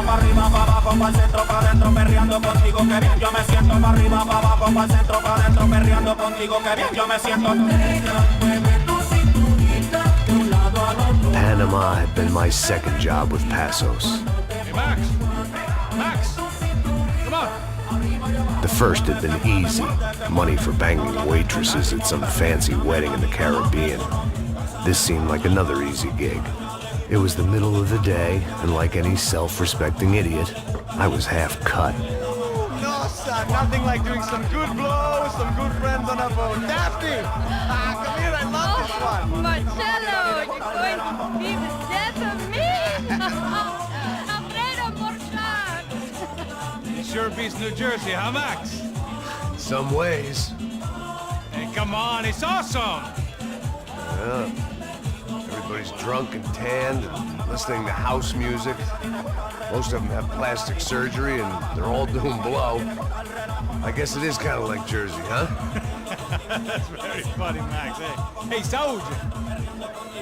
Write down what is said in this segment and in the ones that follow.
pa' arriba, pa' abajo, pa' el centro, pa' adentro, perreando contigo, que bien yo me siento. Pa' arriba, pa' abajo, pa' el centro, pa' adentro, perreando contigo, que bien yo me siento. Panama had been my second job with Passos. Hey, Max! Max! Come on! The first had been easy. Money for banging waitresses at some fancy wedding in the Caribbean. This seemed like another easy gig. It was the middle of the day, and like any self-respecting idiot, I was half cut. No, son, nothing like doing some good blows, some good friends on a boat. Daphne! Come here, I love this one. Marcello, you're going to be the death of me? Alfredo Morchan! Sure beats New Jersey, huh, Max? In some ways. Hey, come on, it's awesome! Yeah. Everybody's drunk and tanned and listening to house music. Most of them have plastic surgery and they're all doing blow. I guess it is kind of like Jersey, huh? That's very funny, Max. Hey, Saúde!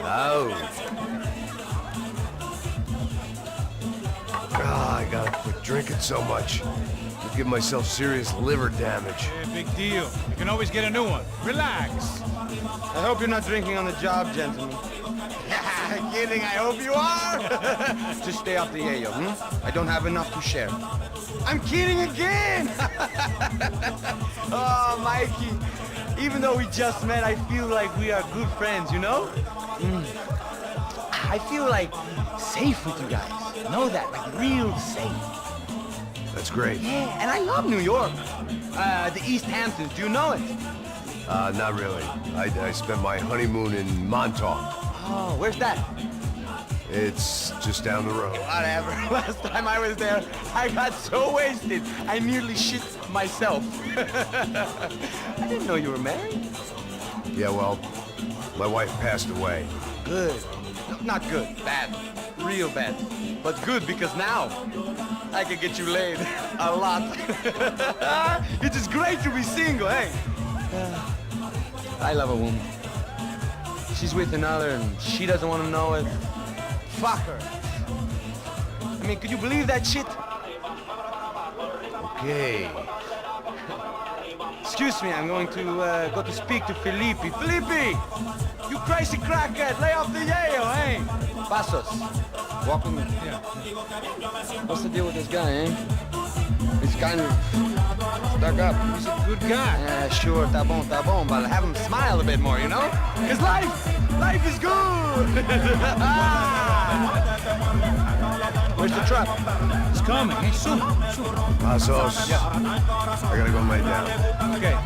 Oh. I gotta quit drinking so much. I'll give myself serious liver damage. Yeah, big deal. You can always get a new one. Relax. I hope you're not drinking on the job, gentlemen. Kidding, I hope you are. Just stay off the yayo, I don't have enough to share. I'm kidding again! Oh, Mikey, even though we just met, I feel like we are good friends, you know? I feel like safe with you guys. Know that, like real safe. That's great. Yeah, and I love New York. The East Hamptons, do you know it? Not really. I spent my honeymoon in Montauk. Oh, where's that? It's just down the road. Whatever. Last time I was there, I got so wasted, I nearly shit myself. I didn't know you were married. Yeah, well, my wife passed away. Good. No, not good. Bad. Real bad. But good because now I can get you laid a lot. It is great to be single, hey? I love a woman. She's with another and she doesn't want to know it. Fuck her. I mean, could you believe that shit? Okay. Excuse me, I'm going to go to speak to Felipe. Felipe! You crazy crackhead, lay off the yayo, eh? Passos, walk with me. Yeah. What's the deal with this guy, eh? He's kind of stuck up. He's a good guy. Yeah, sure, tá bom, but have him smile a bit more, you know? Because life is good! Where's the truck? It's coming. Hey, soon. Passos. Yeah. I gotta go lay down. Okay.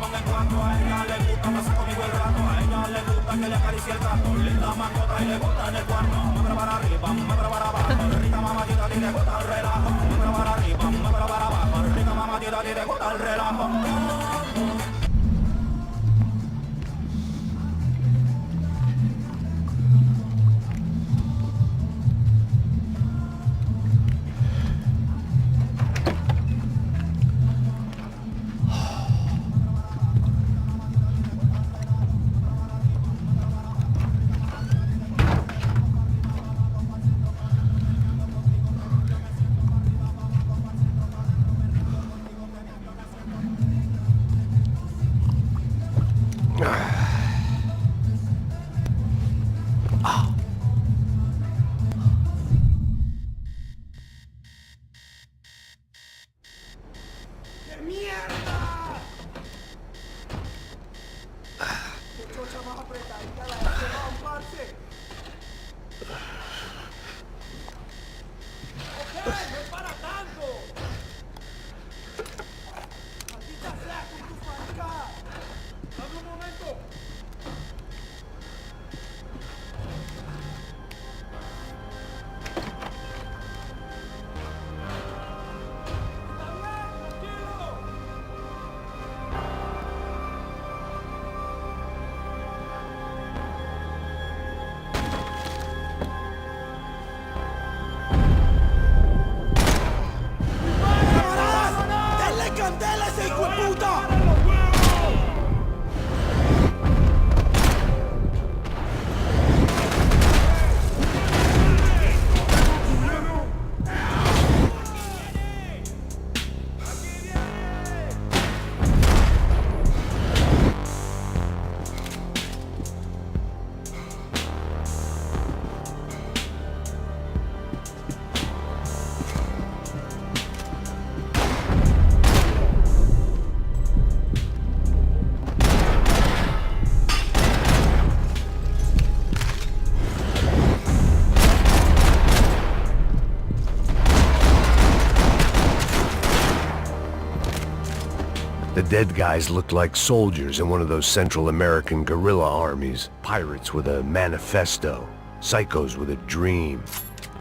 The dead guys looked like soldiers in one of those Central American guerrilla armies. Pirates with a manifesto. Psychos with a dream.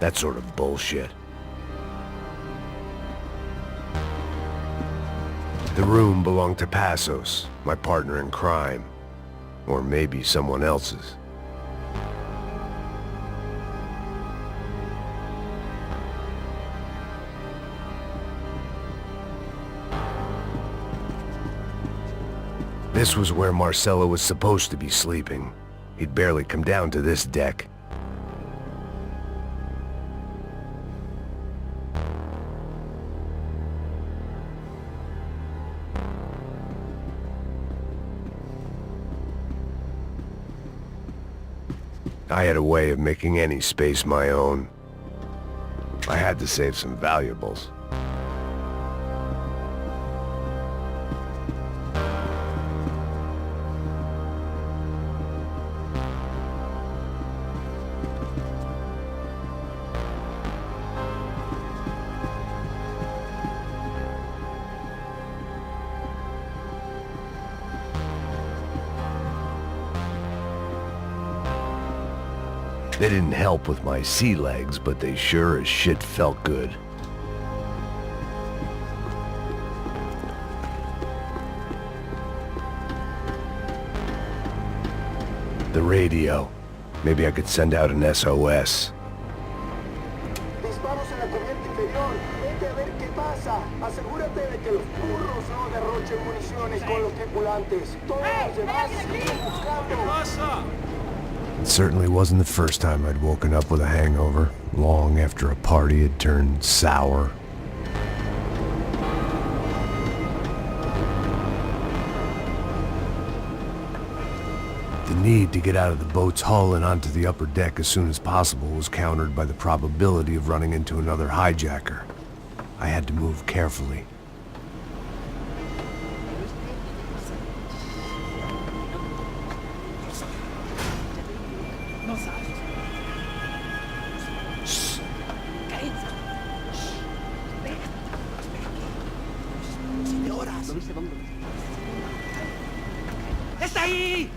That sort of bullshit. The room belonged to Passos, my partner in crime. Or maybe someone else's. This was where Marcelo was supposed to be sleeping. He'd barely come down to this deck. I had a way of making any space my own. I had to save some valuables. They didn't help with my sea legs, but they sure as shit felt good. The radio. Maybe I could send out an SOS. Disparos en la cubierta inferior. Vete a ver qué pasa. Asegúrate de que los burros no derrochen municiones con los tripulantes. Todos los demás siguen buscando. It certainly wasn't the first time I'd woken up with a hangover, long after a party had turned sour. The need to get out of the boat's hull and onto the upper deck as soon as possible was countered by the probability of running into another hijacker. I had to move carefully. ¡Está ahí!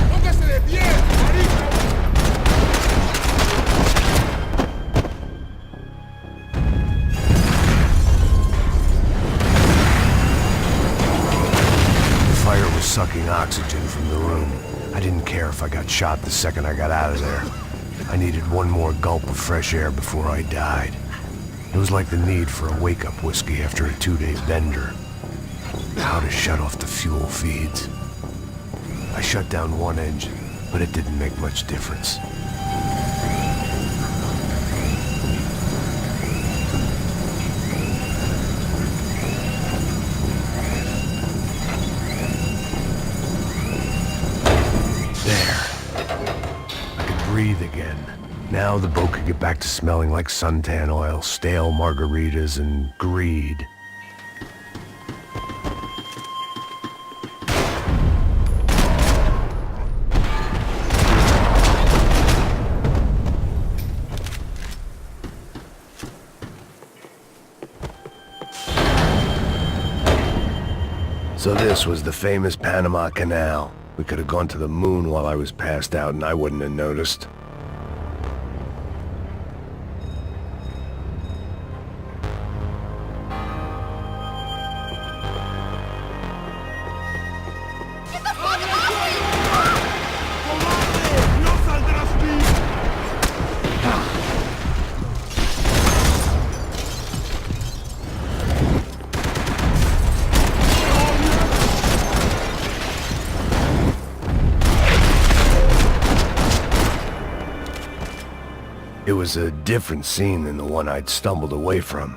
¡Póngase de pie, marica! The fire was sucking oxygen from the room. I didn't care if I got shot the second I got out of there. I needed one more gulp of fresh air before I died. It was like the need for a wake-up whiskey after a 2-day bender. How to shut off the fuel feeds. I shut down one engine, but it didn't make much difference. Breathe again. Now the boat could get back to smelling like suntan oil, stale margaritas, and greed. So this was the famous Panama Canal. We could have gone to the moon while I was passed out and I wouldn't have noticed. It was a different scene than the one I'd stumbled away from.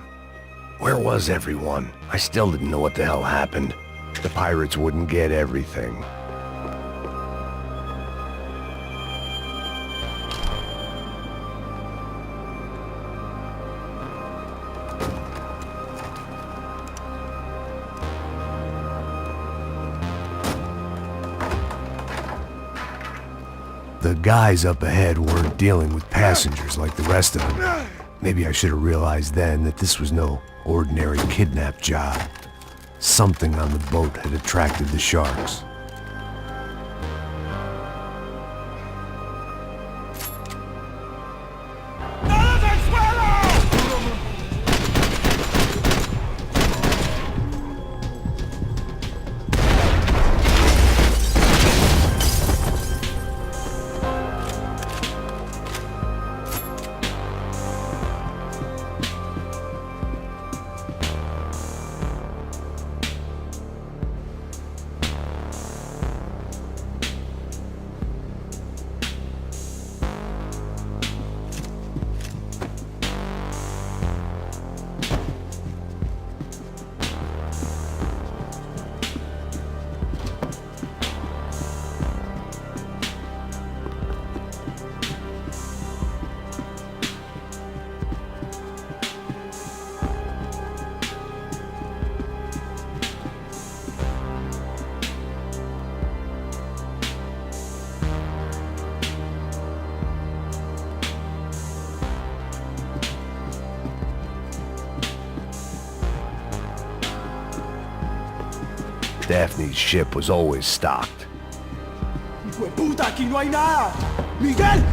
Where was everyone? I still didn't know what the hell happened. The pirates wouldn't get everything. The guys up ahead weren't dealing with passengers like the rest of them. Maybe I should have realized then that this was no ordinary kidnap job. Something on the boat had attracted the sharks. Daphne's ship was always stocked. ¡Hijo de puta! ¡Aquí no hay nada! ¡Miguel!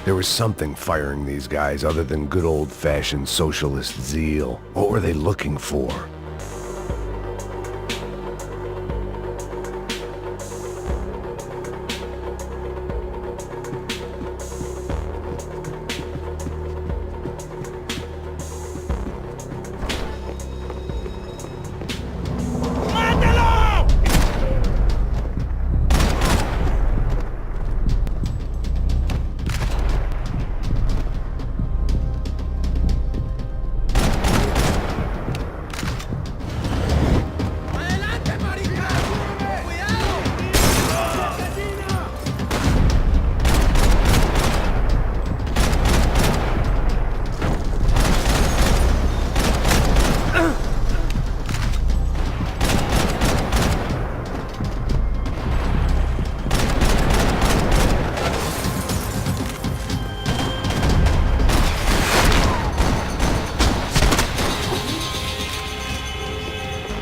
There was something firing these guys other than good old-fashioned socialist zeal. What were they looking for?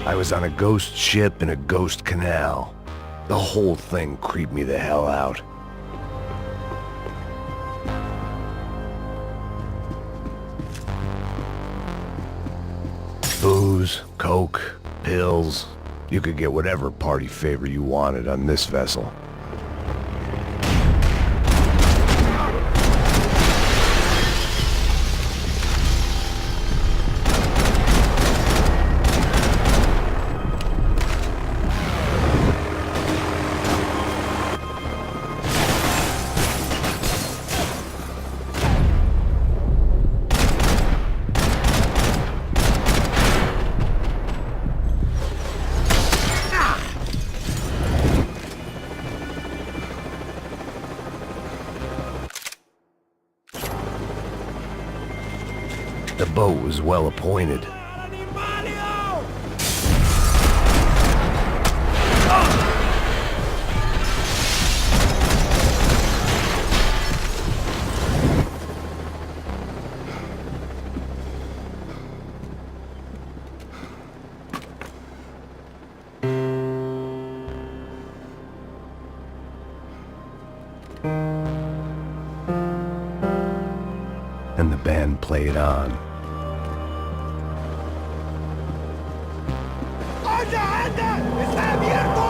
I was on a ghost ship in a ghost canal. The whole thing creeped me the hell out. Booze, coke, pills. You could get whatever party favor you wanted on this vessel. The boat was well appointed. And the band played on. ¡Está abierto!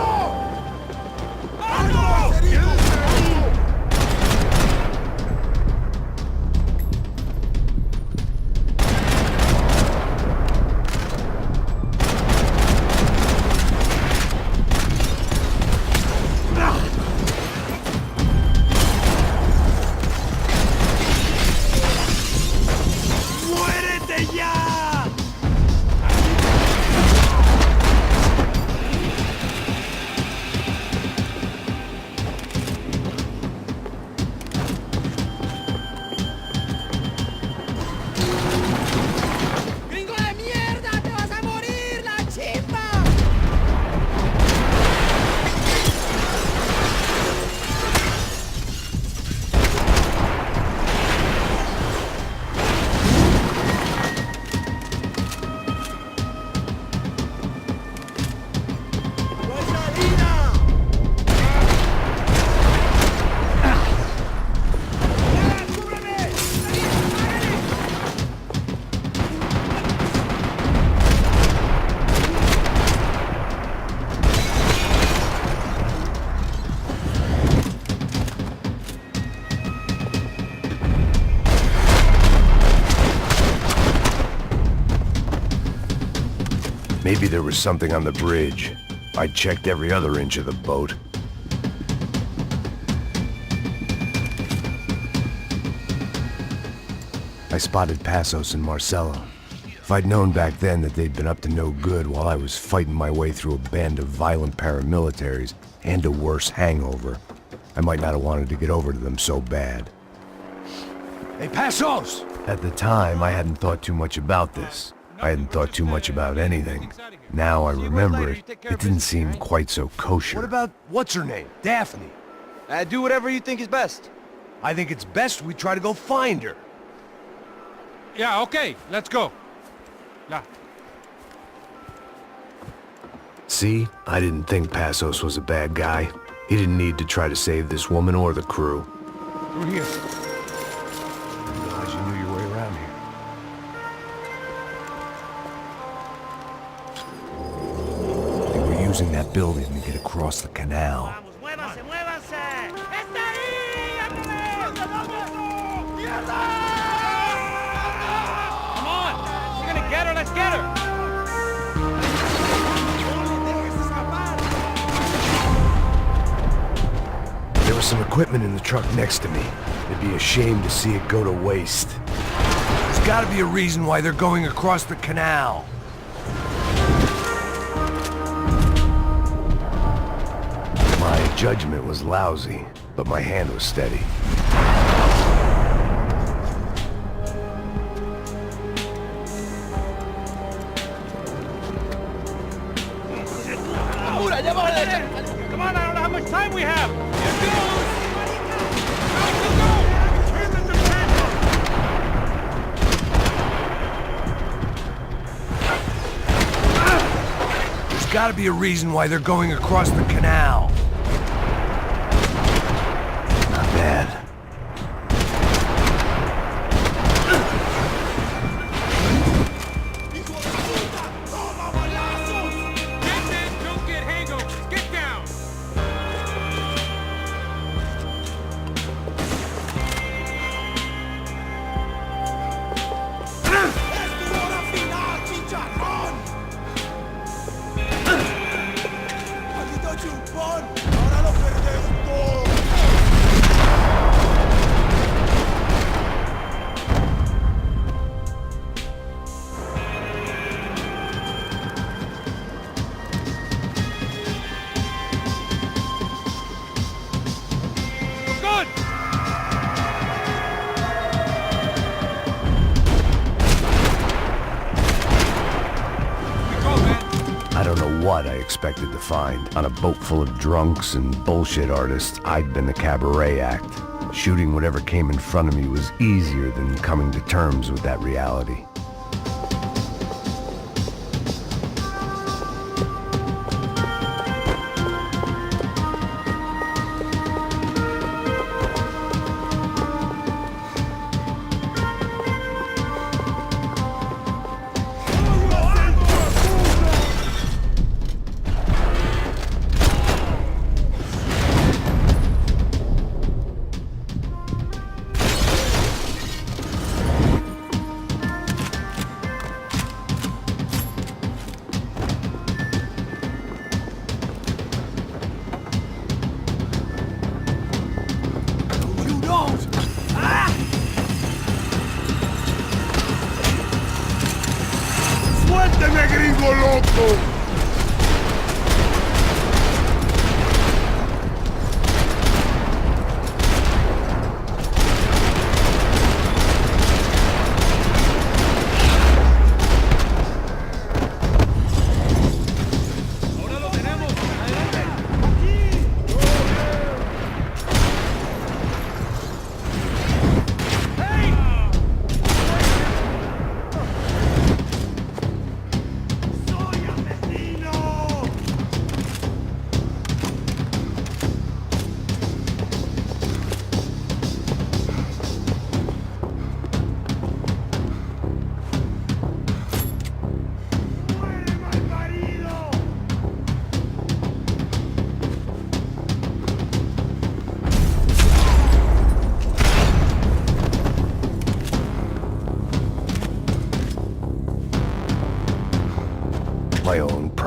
Maybe there was something on the bridge. I checked every other inch of the boat. I spotted Passos and Marcelo. If I'd known back then that they'd been up to no good while I was fighting my way through a band of violent paramilitaries and a worse hangover, I might not have wanted to get over to them so bad. Hey, Passos! At the time, I hadn't thought too much about this. I hadn't thought too much about anything. Now I remember it, it didn't seem quite so kosher. What about, what's her name? Daphne. Do whatever you think is best. I think it's best we try to go find her. Yeah, okay, let's go. Yeah. See? I didn't think Passos was a bad guy. He didn't need to try to save this woman or the crew. Through here. I didn't realize you knew your way around here. They were using that building to get across the canal. Muévanse, muévanse. ¡Está ahí! Come on! We're gonna get her, let's get her! There was some equipment in the truck next to me. It'd be a shame to see it go to waste. There's gotta be a reason why they're going across the canal. My judgment was lousy, but my hand was steady. Come on, I don't know how much time we have! Here goes! There's gotta be a reason why they're going across the canal. Not bad. Don't get hangovers! Get down! Good! We go, man. I don't know what I expected to find. On a boat full of drunks and bullshit artists, I'd been the cabaret act. Shooting whatever came in front of me was easier than coming to terms with that reality. ¡Suélteme, gringo loco! Ahora lo tenemos. Adelante. ¡Hey!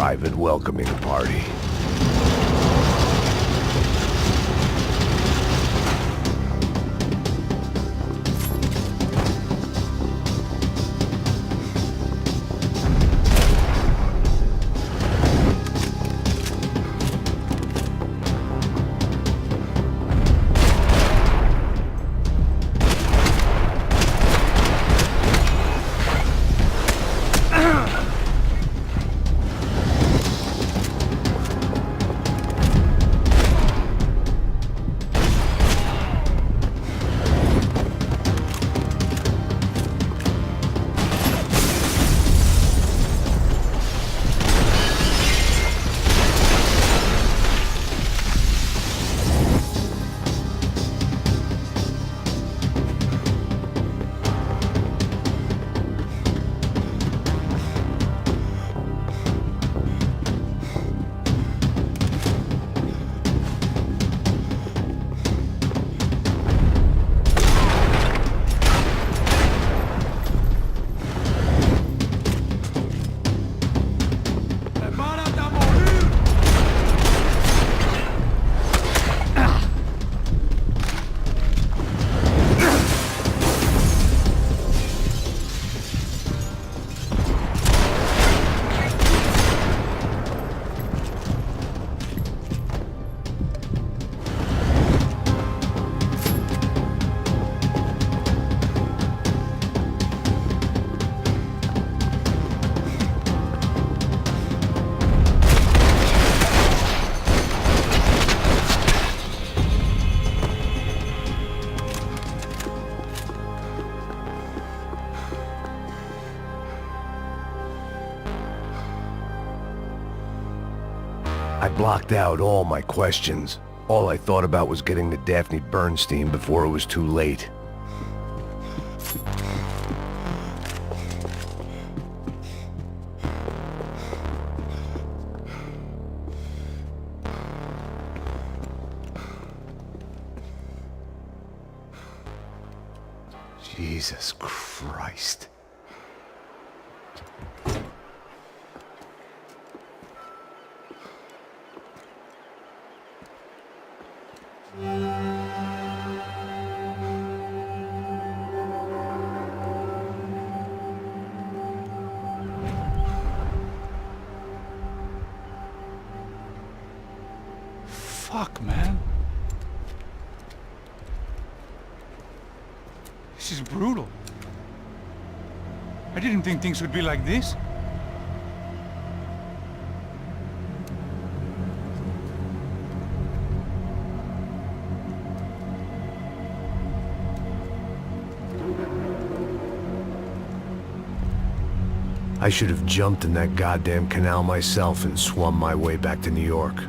private welcoming party. I blocked out all my questions. All I thought about was getting to Daphne Bernstein before it was too late. Jesus Christ. Fuck, man. This is brutal. I didn't think things would be like this. I should have jumped in that goddamn canal myself and swum my way back to New York.